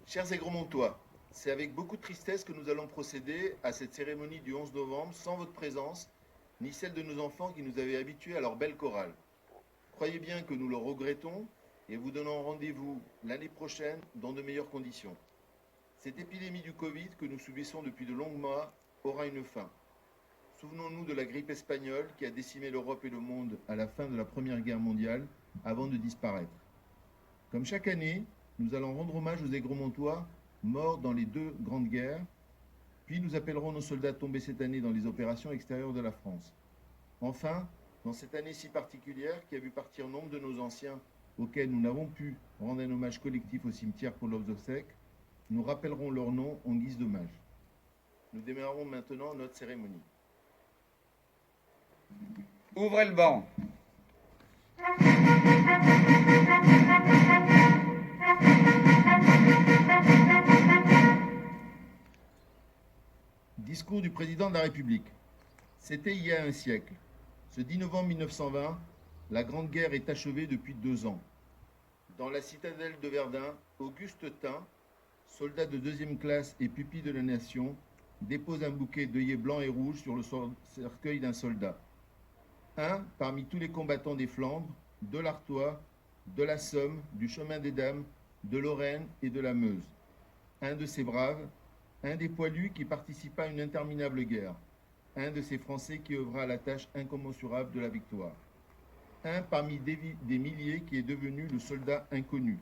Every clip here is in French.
Chers Aigremontois, c'est avec beaucoup de tristesse que nous allons procéder à cette cérémonie du 11 novembre sans votre présence, ni celle de nos enfants qui nous avaient habitués à leur belle chorale. Croyez bien que nous le regrettons et vous donnons rendez-vous l'année prochaine dans de meilleures conditions. Cette épidémie du Covid que nous subissons depuis de longs mois aura une fin. Souvenons-nous de la grippe espagnole qui a décimé l'Europe et le monde à la fin de la Première Guerre mondiale avant de disparaître. Comme chaque année, nous allons rendre hommage aux Aigremontois morts dans les deux grandes guerres, puis nous appellerons nos soldats tombés cette année dans les opérations extérieures de la France. Enfin, dans cette année si particulière qui a vu partir nombre de nos anciens auxquels nous n'avons pu rendre un hommage collectif au cimetière pour leurs obsèques, nous rappellerons leurs noms en guise d'hommage. Nous démarrons maintenant notre cérémonie. Ouvrez le banc. Discours du président de la République. C'était il y a un siècle. Ce 10 novembre 1920, la Grande Guerre est achevée depuis 2 ans. Dans la citadelle de Verdun, Auguste Tin, soldat de deuxième classe et pupille de la nation, dépose un bouquet d'œillets blancs et rouges sur le cercueil d'un soldat. Un parmi tous les combattants des Flandres, de l'Artois, de la Somme, du Chemin des Dames, de Lorraine et de la Meuse. Un de ces braves, un des poilus qui participa à une interminable guerre, un de ces Français qui œuvra à la tâche incommensurable de la victoire. Un parmi des milliers qui est devenu le soldat inconnu.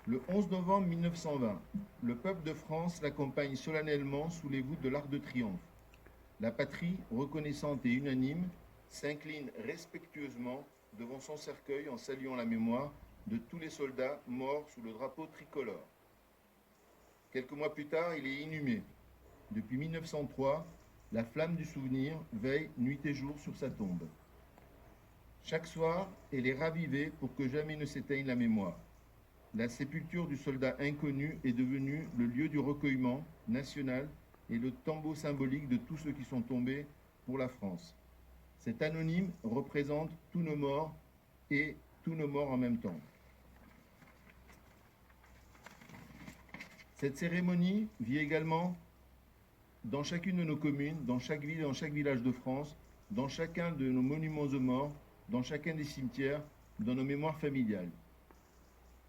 Le 11 novembre 1920, le peuple de France l'accompagne solennellement sous les voûtes de l'Arc de Triomphe. La patrie, reconnaissante et unanime, s'incline respectueusement devant son cercueil en saluant la mémoire de tous les soldats morts sous le drapeau tricolore. Quelques mois plus tard, il est inhumé. Depuis 1903, la flamme du souvenir veille nuit et jour sur sa tombe. Chaque soir, elle est ravivée pour que jamais ne s'éteigne la mémoire. La sépulture du soldat inconnu est devenue le lieu du recueillement national et le tombeau symbolique de tous ceux qui sont tombés pour la France. Cet anonyme représente tous nos morts et tous nos morts en même temps. Cette cérémonie vit également dans chacune de nos communes, dans chaque ville et dans chaque village de France, dans chacun de nos monuments aux morts, dans chacun des cimetières, dans nos mémoires familiales.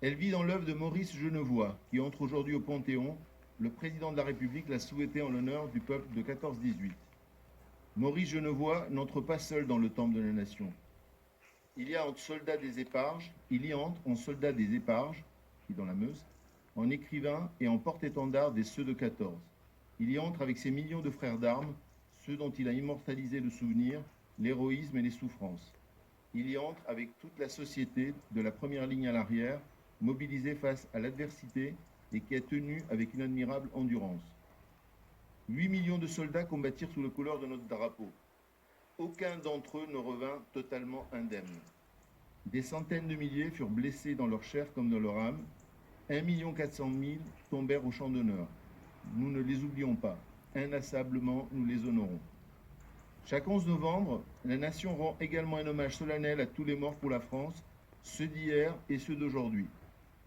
Elle vit dans l'œuvre de Maurice Genevoix, qui entre aujourd'hui au Panthéon. Le président de la République l'a souhaité en l'honneur du peuple de 14-18. Maurice Genevoix n'entre pas seul dans le temple de la nation. Il y a entre soldats des éparges, il y entre en soldats des éparges, qui est dans la Meuse, en écrivain et en porte-étendard des ceux de 14. Il y entre avec ses millions de frères d'armes, ceux dont il a immortalisé le souvenir, l'héroïsme et les souffrances. Il y entre avec toute la société de la première ligne à l'arrière, mobilisée face à l'adversité et qui a tenu avec une admirable endurance. 8 millions de soldats combattirent sous les couleurs de notre drapeau. Aucun d'entre eux ne revint totalement indemne. Des centaines de milliers furent blessés dans leur chair comme dans leur âme. 1 400 000 tombèrent au champ d'honneur. Nous ne les oublions pas. Inlassablement, nous les honorons. Chaque 11 novembre, la nation rend également un hommage solennel à tous les morts pour la France, ceux d'hier et ceux d'aujourd'hui.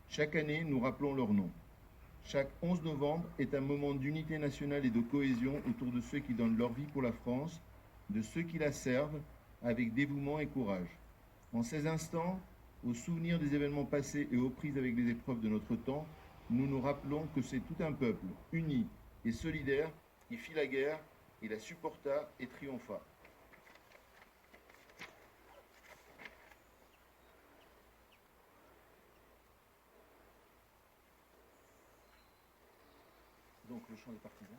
Chaque année, nous rappelons leurs noms. Chaque 11 novembre est un moment d'unité nationale et de cohésion autour de ceux qui donnent leur vie pour la France, de ceux qui la servent avec dévouement et courage. En ces instants, au souvenir des événements passés et aux prises avec les épreuves de notre temps, nous nous rappelons que c'est tout un peuple, uni et solidaire, qui fit la guerre et la supporta et triompha. Donc le chant des partisans.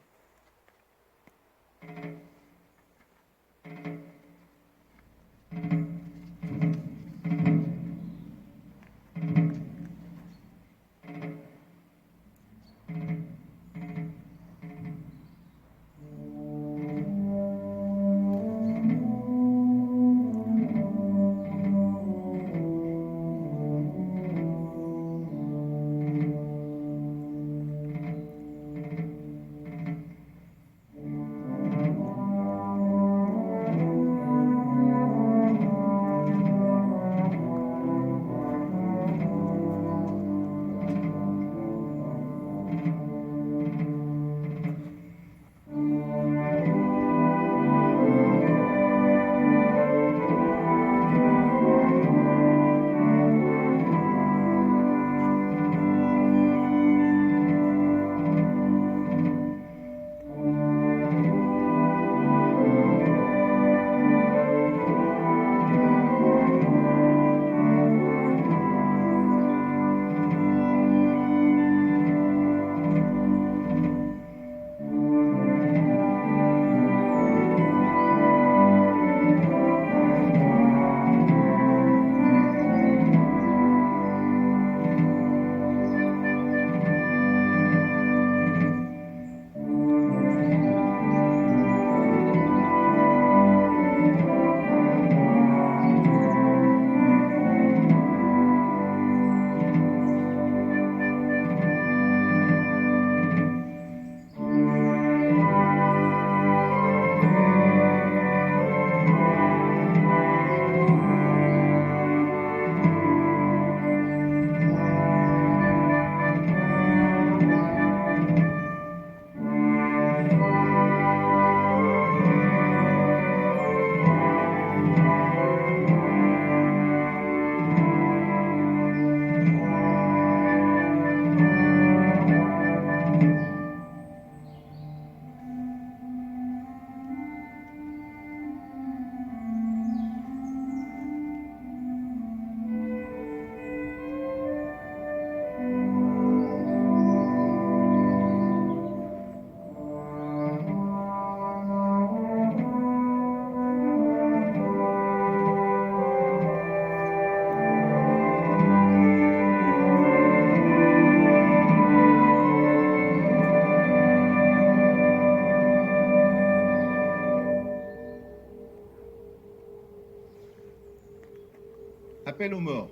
Appel aux morts.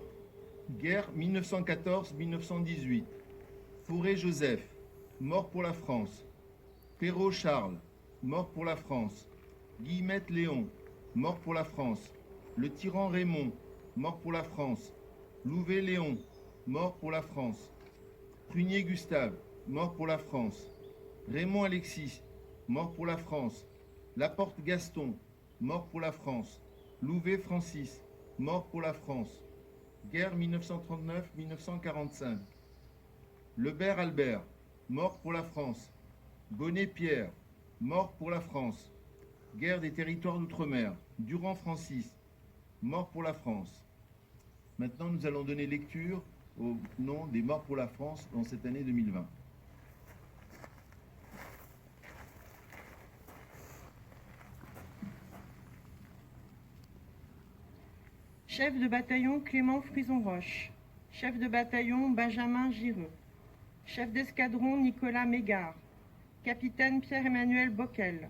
Guerre 1914-1918. Fauré-Joseph, mort pour la France. Perrault Charles, mort pour la France. Guillemette Léon, mort pour la France. Le tyran Raymond, mort pour la France. Louvet Léon, mort pour la France. Prunier Gustave, mort pour la France. Raymond Alexis, mort pour la France. Laporte Gaston, mort pour la France. Louvet Francis, mort pour la France. Guerre 1939-1945. Lebert Albert, mort pour la France. Bonnet Pierre, mort pour la France. Guerre des territoires d'outre-mer. Durand Francis, mort pour la France. Maintenant, nous allons donner lecture au nom des morts pour la France dans cette année 2020. Chef de bataillon Clément Frison-Roche. Chef de bataillon Benjamin Gireux. Chef d'escadron Nicolas Mégard. Capitaine Pierre-Emmanuel Bockel.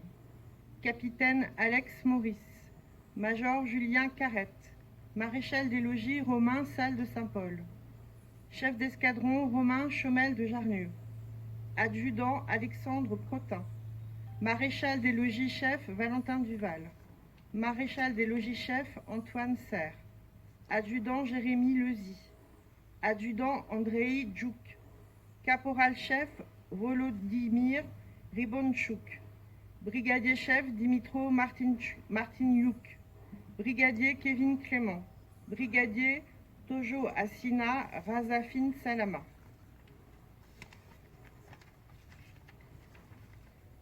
Capitaine Alex Maurice. Major Julien Carrette. Maréchal des logis Romain Salle de Saint-Paul. Chef d'escadron Romain Chaumel de Jarnure. Adjudant Alexandre Crotin. Maréchal des logis chef Valentin Duval. Maréchal des logis chef Antoine Serre. Adjudant Jérémy Lezy. Adjudant Andrei Djouk. Caporal-chef Volodymyr Ribonchouk. Brigadier chef Dimitro Martinyuk. Brigadier Kevin Clément. Brigadier Tojo Assina Razafin Salama.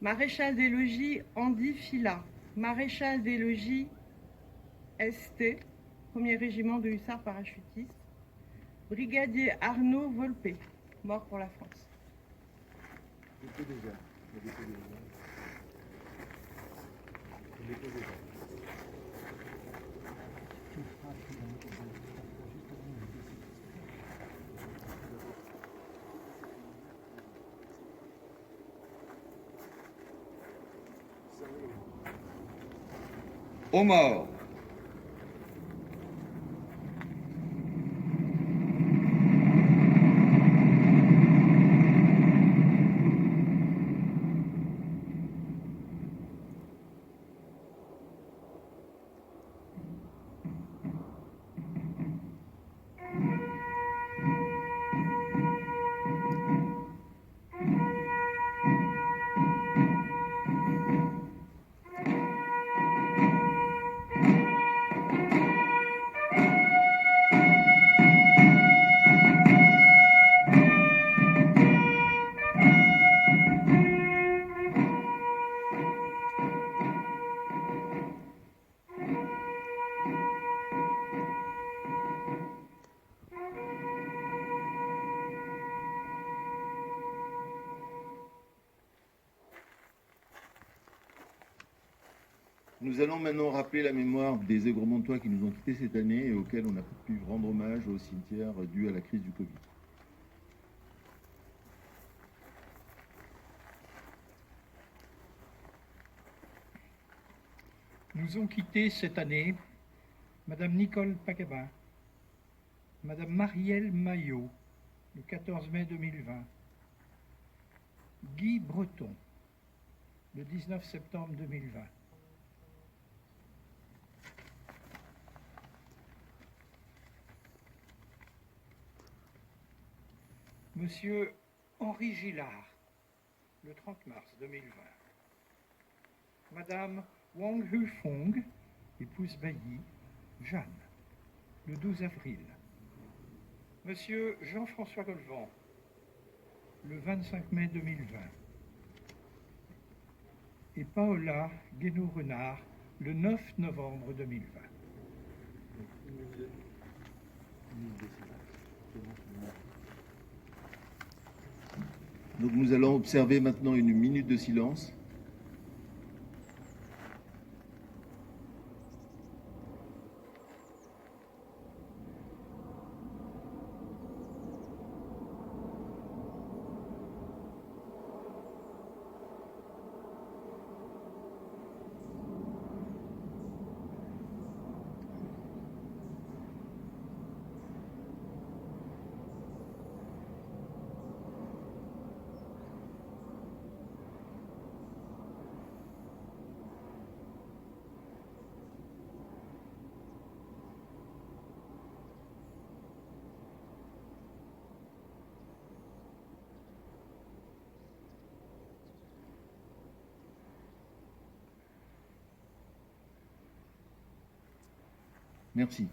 Maréchal des logis Andy Fila. Maréchal des logis ST, 1er régiment de hussards parachutistes. Brigadier Arnaud Volpé, mort pour la France. Aux morts. Nous allons maintenant rappeler la mémoire des Aigremontois qui nous ont quittés cette année et auxquels on a pu rendre hommage au cimetière dû à la crise du Covid. Nous ont quittés cette année Madame Nicole Paquebin, Madame Marielle Maillot, le 14 mai 2020, Guy Breton, le 19 septembre 2020. Monsieur Henri Gillard, le 30 mars 2020. Madame Wang Hu-Fong, épouse Bailly, Jeanne, le 12 avril. Monsieur Jean-François Golvan, le 25 mai 2020. Et Paola Guénaud-Renard, le 9 novembre 2020. Donc nous allons observer maintenant une minute de silence. Merci.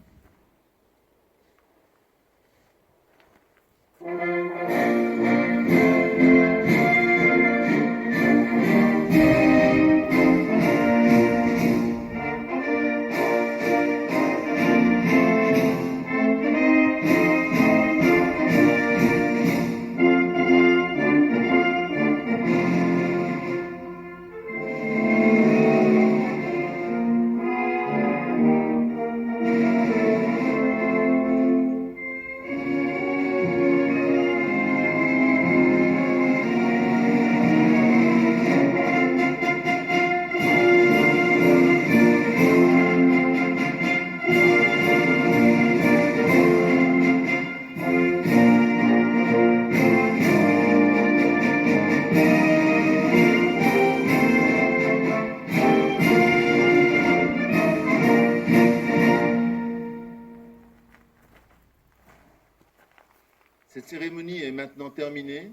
Cette cérémonie est maintenant terminée.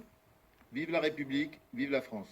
Vive la République, vive la France.